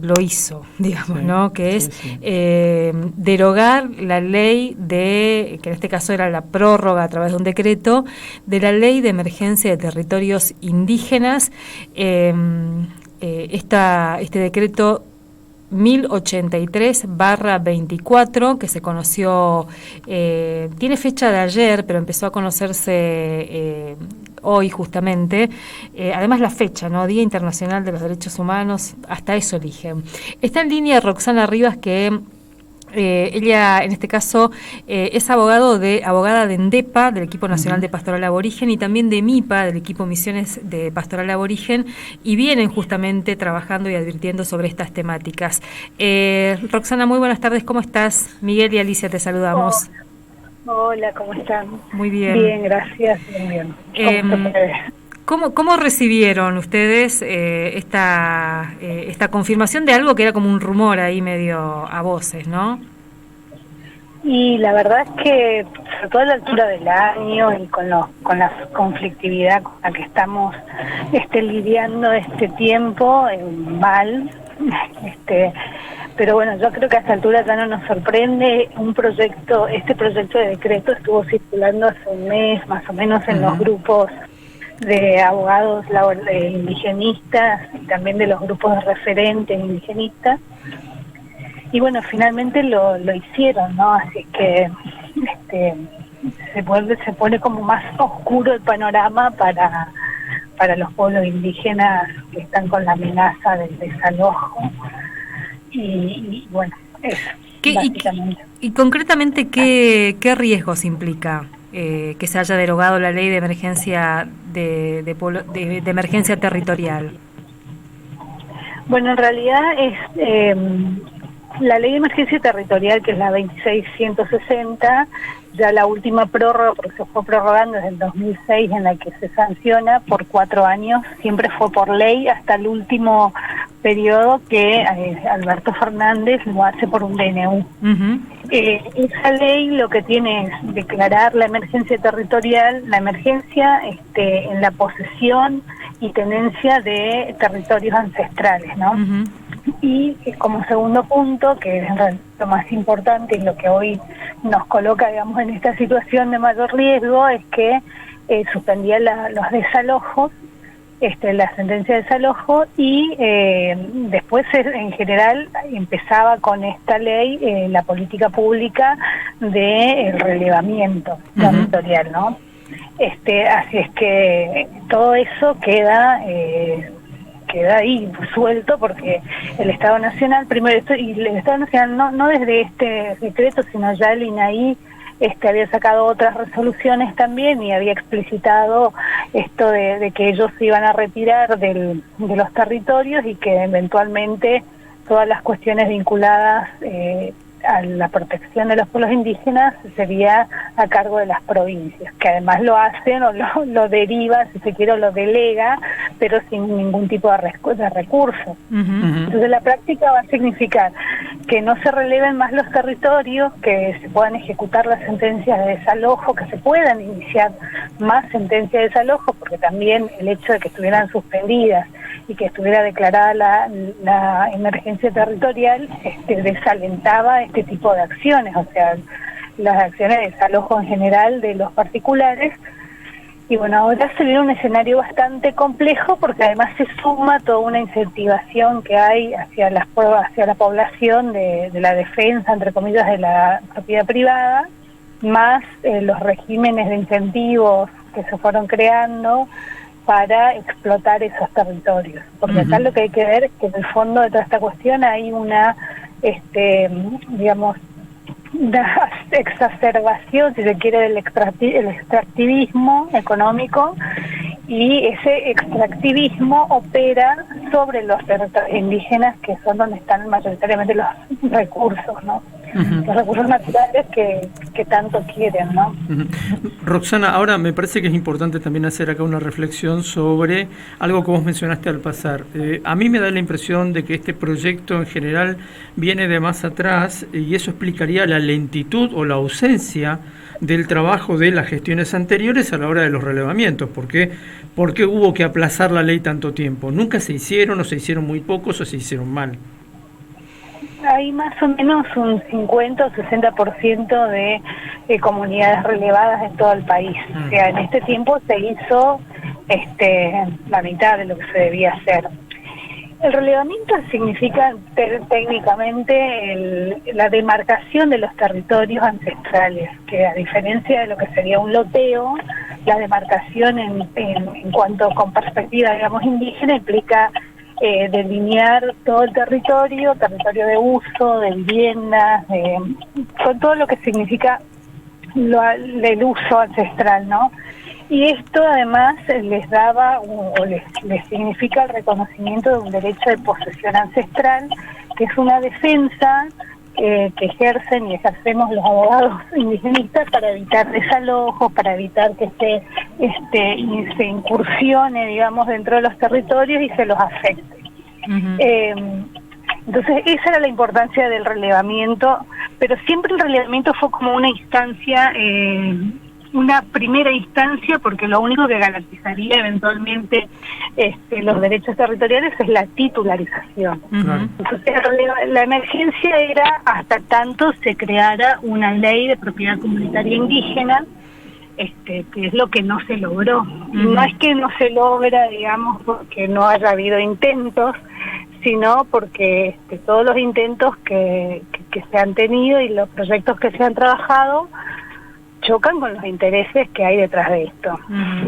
lo hizo, digamos, Sí, ¿no? Que es sí. derogar la ley que en este caso era la prórroga a través de un decreto, de la ley de emergencia de territorios indígenas. Este decreto 1083/24, que se conoció, tiene fecha de ayer, pero empezó a conocerse hoy justamente, además la fecha, ¿no? Día Internacional de los Derechos Humanos, hasta eso eligen. Está en línea Roxana Rivas, que ella, en este caso, es abogada de ENDEPA, del Equipo Nacional de Pastoral Aborigen, y también de MIPA, del Equipo Misiones de Pastoral Aborigen, y vienen justamente trabajando y advirtiendo sobre estas temáticas. Roxana, muy buenas tardes, ¿cómo estás? Miguel y Alicia, te saludamos. Hola, ¿cómo están? Muy bien. Bien, gracias, bien. ¿Cómo recibieron ustedes esta confirmación de algo que era como un rumor ahí medio a voces, ¿no? Y la verdad es que, sobre todo a la altura del año y con la conflictividad con la que estamos lidiando este tiempo, mal, pero bueno, yo creo que a esta altura ya no nos sorprende. Este proyecto de decreto estuvo circulando hace un mes, más o menos, en los grupos de abogados indigenistas y también de los grupos de referentes indigenistas. Y bueno, finalmente lo hicieron, ¿no? Así que se pone como más oscuro el panorama para los pueblos indígenas que están con la amenaza del desalojo. Y bueno, eso, básicamente. Y concretamente, ¿qué riesgos implica que se haya derogado la ley de emergencia de emergencia territorial? Bueno, en realidad es la ley de emergencia territorial, que es la 26160, ya la última prórroga, porque se fue prorrogando desde el 2006, en la que se sanciona por 4 años, siempre fue por ley hasta el último periodo que Alberto Fernández lo hace por un DNU. Esa ley lo que tiene es declarar la emergencia territorial, la emergencia en la posesión y tenencia de territorios ancestrales, ¿no? Y como segundo punto, que es lo más importante y lo que hoy nos coloca, digamos, en esta situación de mayor riesgo, es que suspendía los desalojos, la sentencia de desalojo, y después en general empezaba con esta ley la política pública de relevamiento territorial, ¿no? Así es que todo eso queda ahí suelto, porque el Estado Nacional, primero y el Estado Nacional no desde este decreto, sino ya el INAI había sacado otras resoluciones también y había explicitado esto de que ellos se iban a retirar de los territorios y que eventualmente todas las cuestiones vinculadas a la protección de los pueblos indígenas sería a cargo de las provincias, que además lo hacen o lo deriva, si se quiere, o lo delega, pero sin ningún tipo de recursos. Entonces la práctica va a significar que no se releven más los territorios, que se puedan ejecutar las sentencias de desalojo, que se puedan iniciar más sentencias de desalojo, porque también el hecho de que estuvieran suspendidas y que estuviera declarada la emergencia territorial desalentaba este tipo de acciones, o sea, las acciones de desalojo en general de los particulares. Y bueno, ahora se viene un escenario bastante complejo, porque además se suma toda una incentivación que hay hacia la población de la defensa, entre comillas, de la propiedad privada, más los regímenes de incentivos que se fueron creando para explotar esos territorios. Porque acá lo que hay que ver es que en el fondo de toda esta cuestión hay una exacerbación, si se quiere, del extractivismo económico, y ese extractivismo opera sobre los territorios indígenas, que son donde están mayoritariamente los recursos, ¿no? Los recursos naturales que tanto quieren, ¿no? Roxana, ahora me parece que es importante también hacer acá una reflexión sobre algo que vos mencionaste al pasar. A mí me da la impresión de que este proyecto en general viene de más atrás, y eso explicaría la lentitud o la ausencia del trabajo de las gestiones anteriores a la hora de los relevamientos, porque ¿Por qué hubo que aplazar la ley tanto tiempo? ¿Nunca se hicieron o se hicieron muy pocos o se hicieron mal? Hay más o menos un 50 o 60% de comunidades relevadas en todo el país. O sea, en este tiempo se hizo la mitad de lo que se debía hacer. El relevamiento significa técnicamente la demarcación de los territorios ancestrales, que a diferencia de lo que sería un loteo, la demarcación en cuanto con perspectiva, digamos, indígena implica delinear todo el territorio de uso, de viviendas, con todo lo que significa el uso ancestral, ¿no? Y esto además les daba les significa el reconocimiento de un derecho de posesión ancestral, que es una defensa que ejercen y ejercemos los abogados indigenistas para evitar desalojos, para evitar que se incursione, digamos, dentro de los territorios y se los afecte. Entonces esa era la importancia del relevamiento, pero siempre el relevamiento fue como una instancia, una primera instancia, porque lo único que garantizaría eventualmente los derechos territoriales es la titularización. Entonces la emergencia era hasta tanto se creara una ley de propiedad comunitaria indígena, que es lo que no se logró. No es que no se logra, digamos, porque no haya habido intentos, sino porque todos los intentos que se han tenido y los proyectos que se han trabajado chocan con los intereses que hay detrás de esto.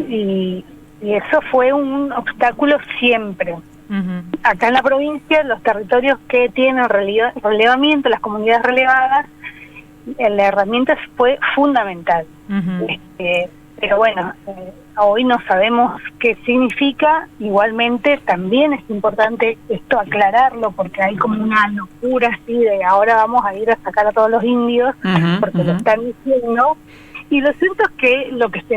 Y eso fue un obstáculo siempre. Acá en la provincia, los territorios que tienen relevamiento, las comunidades relevadas, la herramienta fue fundamental. Pero bueno, hoy no sabemos qué significa. Igualmente también es importante esto aclararlo, porque hay como una locura así de ahora vamos a ir a sacar a todos los indios, porque lo están diciendo. Y lo cierto es que lo que se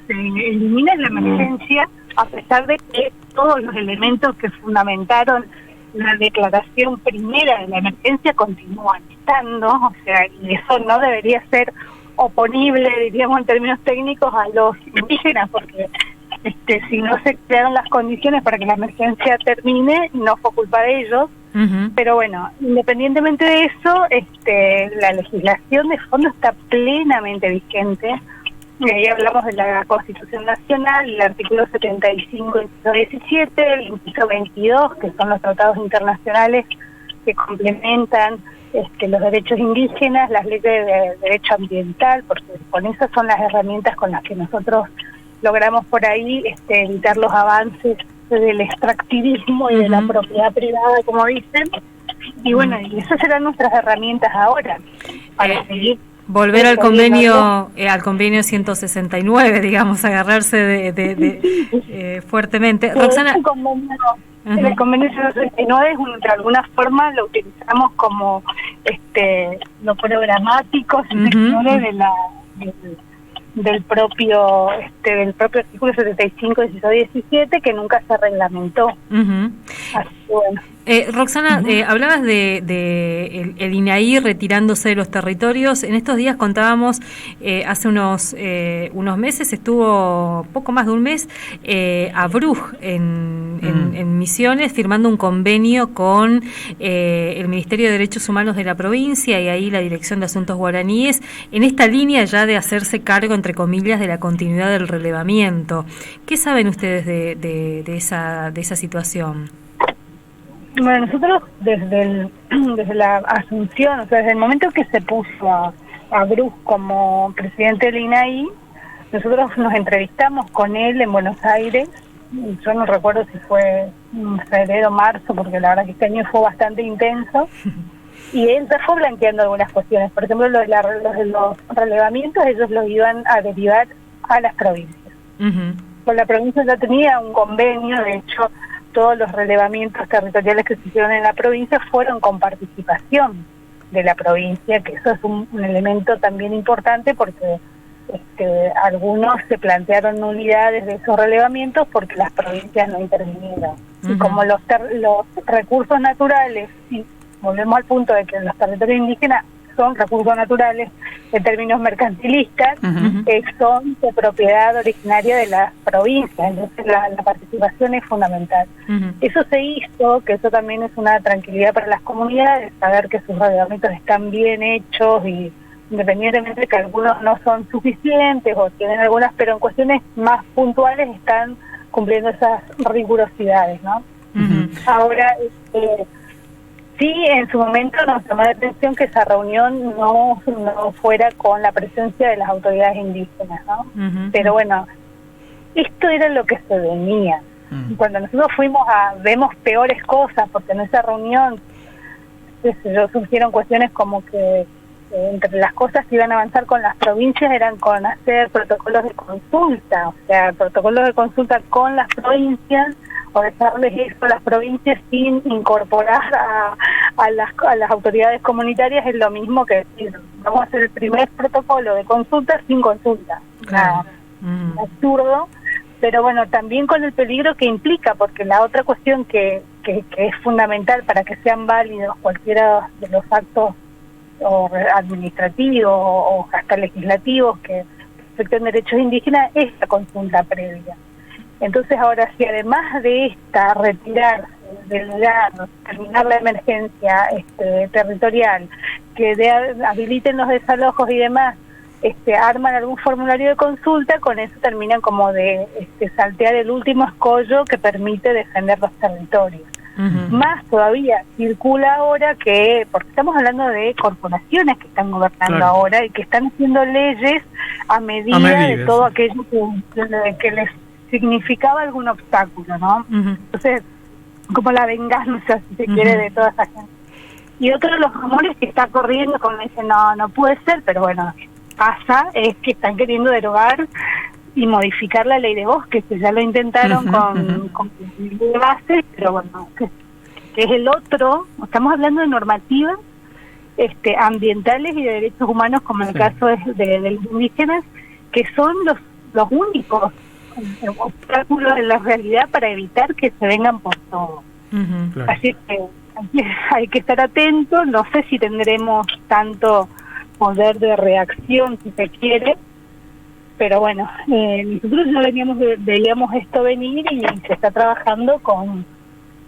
elimina es la emergencia, a pesar de que todos los elementos que fundamentaron la declaración primera de la emergencia continúan estando, o sea, y eso no debería ser oponible, diríamos en términos técnicos, a los indígenas, porque si no se crearon las condiciones para que la emergencia termine, no fue culpa de ellos. Pero bueno, independientemente de eso, la legislación de fondo está plenamente vigente. Ahí hablamos de la Constitución Nacional, el artículo 75, inciso 17, el inciso 22, que son los tratados internacionales que complementan los derechos indígenas, las leyes de derecho ambiental, porque con esas son las herramientas con las que nosotros logramos por ahí evitar los avances del extractivismo y de la propiedad privada, como dicen. Y bueno, y esas serán nuestras herramientas ahora para seguir. Volver al convenio 169, digamos, agarrarse fuertemente. Roxana. El convenio 169 de alguna forma lo utilizamos como lo programático, del propio artículo 75 inciso 17, que nunca se reglamentó. Así que bueno. Roxana, hablabas de el INAI retirándose de los territorios. En estos días contábamos, hace unos meses, estuvo poco más de un mes, Abruj en Misiones, firmando un convenio con el Ministerio de Derechos Humanos de la provincia y ahí la Dirección de Asuntos Guaraníes, en esta línea ya de hacerse cargo, entre comillas, de la continuidad del relevamiento. ¿Qué saben ustedes de esa situación? Bueno, nosotros desde la asunción, o sea, desde el momento que se puso a Bruce como presidente del INAI, nosotros nos entrevistamos con él en Buenos Aires. Yo no recuerdo si fue en febrero o marzo, porque la verdad que este año fue bastante intenso. Y él ya fue blanqueando algunas cuestiones. Por ejemplo, los de los relevamientos, ellos los iban a derivar a las provincias. Pues la provincia ya tenía un convenio, de hecho, todos los relevamientos territoriales que se hicieron en la provincia fueron con participación de la provincia, que eso es un elemento también importante, porque algunos se plantearon nulidades de esos relevamientos porque las provincias no intervinieron. Y como los recursos naturales, y volvemos al punto de que los territorios indígenas son recursos naturales, en términos mercantilistas, son de propiedad originaria de las provincias, entonces la participación es fundamental. Eso se hizo, que eso también es una tranquilidad para las comunidades, saber que sus reglamentos están bien hechos y independientemente de que algunos no son suficientes o tienen algunas, pero en cuestiones más puntuales están cumpliendo esas rigurosidades, ¿no? Ahora, sí, en su momento nos llamó la atención que esa reunión no fuera con la presencia de las autoridades indígenas, ¿no? Pero bueno, esto era lo que se venía. Cuando nosotros vemos peores cosas, porque en esa reunión surgieron cuestiones como que entre las cosas que iban a avanzar con las provincias eran con hacer protocolos de consulta, o sea, protocolos de consulta con las provincias, o dejarles eso a las provincias sin incorporar a las autoridades comunitarias. Es lo mismo que decir, vamos a hacer el primer protocolo de consulta sin consulta. Claro. Absurdo, pero bueno, también con el peligro que implica, porque la otra cuestión que es fundamental para que sean válidos cualquiera de los actos o administrativos o hasta legislativos que afecten derechos indígenas es la consulta previa. Entonces ahora, si además de esta retirarse, delegar, terminar la emergencia territorial, que habiliten los desalojos y demás, arman algún formulario de consulta, con eso terminan como de saltear el último escollo que permite defender los territorios. Más todavía circula ahora porque estamos hablando de corporaciones que están gobernando ahora y que están haciendo leyes a medida de todo aquello que les significaba algún obstáculo, ¿no? Entonces, como la venganza, si se quiere, de toda esa gente. Y otro de los rumores que está corriendo, como dicen, no puede ser, pero bueno, pasa, es que están queriendo derogar y modificar la ley de bosques, que ya lo intentaron con ley de base, pero bueno, que es el otro. Estamos hablando de normativas ambientales y de derechos humanos, como en el caso de los indígenas, que son los únicos obstáculos en la realidad para evitar que se vengan por todo. Así que hay que estar atentos. No sé si tendremos tanto poder de reacción, si se quiere, pero bueno, nosotros ya veíamos esto venir y se está trabajando con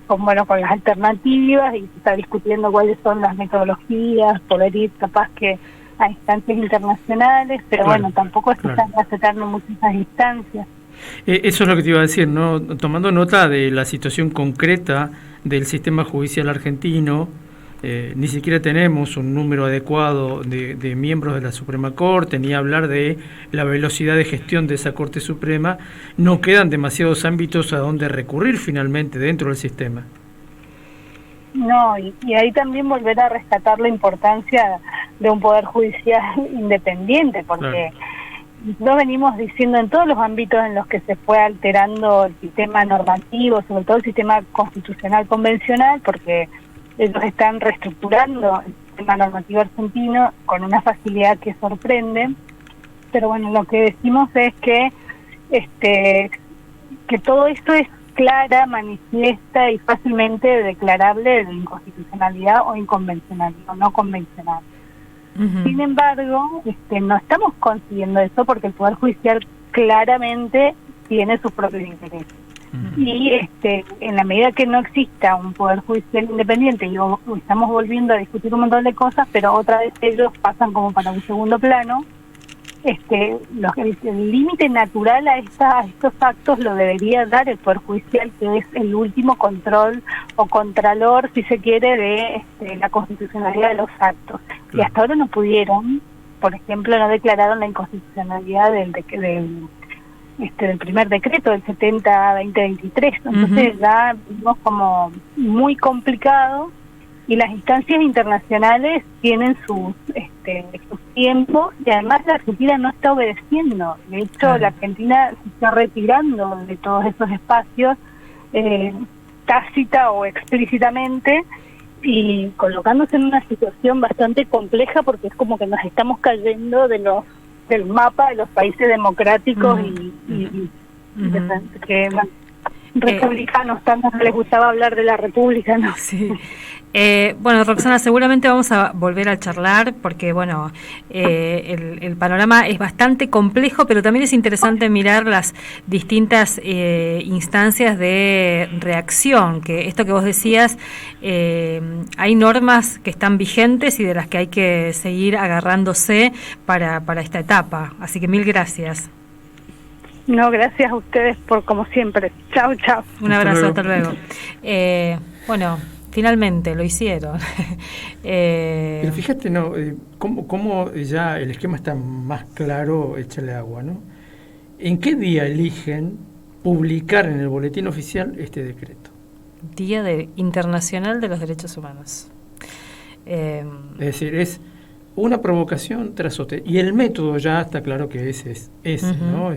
las alternativas, y se está discutiendo cuáles son las metodologías, poder ir capaz que a instancias internacionales, pero bueno, tampoco se están aceptando muchas esas instancias. Eso es lo que te iba a decir, ¿no? Tomando nota de la situación concreta del sistema judicial argentino, ni siquiera tenemos un número adecuado de miembros de la Suprema Corte, ni hablar de la velocidad de gestión de esa Corte Suprema. No quedan demasiados ámbitos a donde recurrir finalmente dentro del sistema. No, y ahí también volver a rescatar la importancia de un poder judicial independiente, porque nosotros venimos diciendo en todos los ámbitos en los que se fue alterando el sistema normativo, sobre todo el sistema constitucional convencional, porque ellos están reestructurando el sistema normativo argentino con una facilidad que sorprende, pero bueno, lo que decimos es que todo esto es clara, manifiesta y fácilmente declarable de inconstitucionalidad o inconvencionalidad o no convencional. Sin embargo, no estamos consiguiendo eso porque el Poder Judicial claramente tiene sus propios intereses. Y en la medida que no exista un Poder Judicial independiente, y estamos volviendo a discutir un montón de cosas, pero otra vez ellos pasan como para un segundo plano, el límite natural a estos actos lo debería dar el Poder Judicial, que es el último control o contralor, si se quiere, de la constitucionalidad de los actos. Y hasta ahora no pudieron, por ejemplo, no declararon la inconstitucionalidad del primer decreto del 70-2023, entonces ya vimos como muy complicado, y las instancias internacionales tienen sus tiempos, y además la Argentina no está obedeciendo. De hecho, la Argentina se está retirando de todos esos espacios, tácita o explícitamente, y colocándose en una situación bastante compleja, porque es como que nos estamos cayendo del mapa de los países democráticos republicanos. Tanto no les gustaba hablar de la república, ¿no? Sí. Bueno, Roxana, seguramente vamos a volver a charlar porque, bueno, el panorama es bastante complejo, pero también es interesante mirar las distintas instancias de reacción, que esto que vos decías, hay normas que están vigentes y de las que hay que seguir agarrándose para esta etapa. Así que mil gracias. No, gracias a ustedes por como siempre. Chao, chao. Un abrazo, hasta luego. Bueno, finalmente lo hicieron. Pero fíjate, ¿no? Cómo ya el esquema está más claro, échale agua, ¿no? ¿En qué día eligen publicar en el boletín oficial este decreto? Día Internacional de los Derechos Humanos. Es decir, es una provocación tras otra. Y el método ya está claro que ese, ¿no?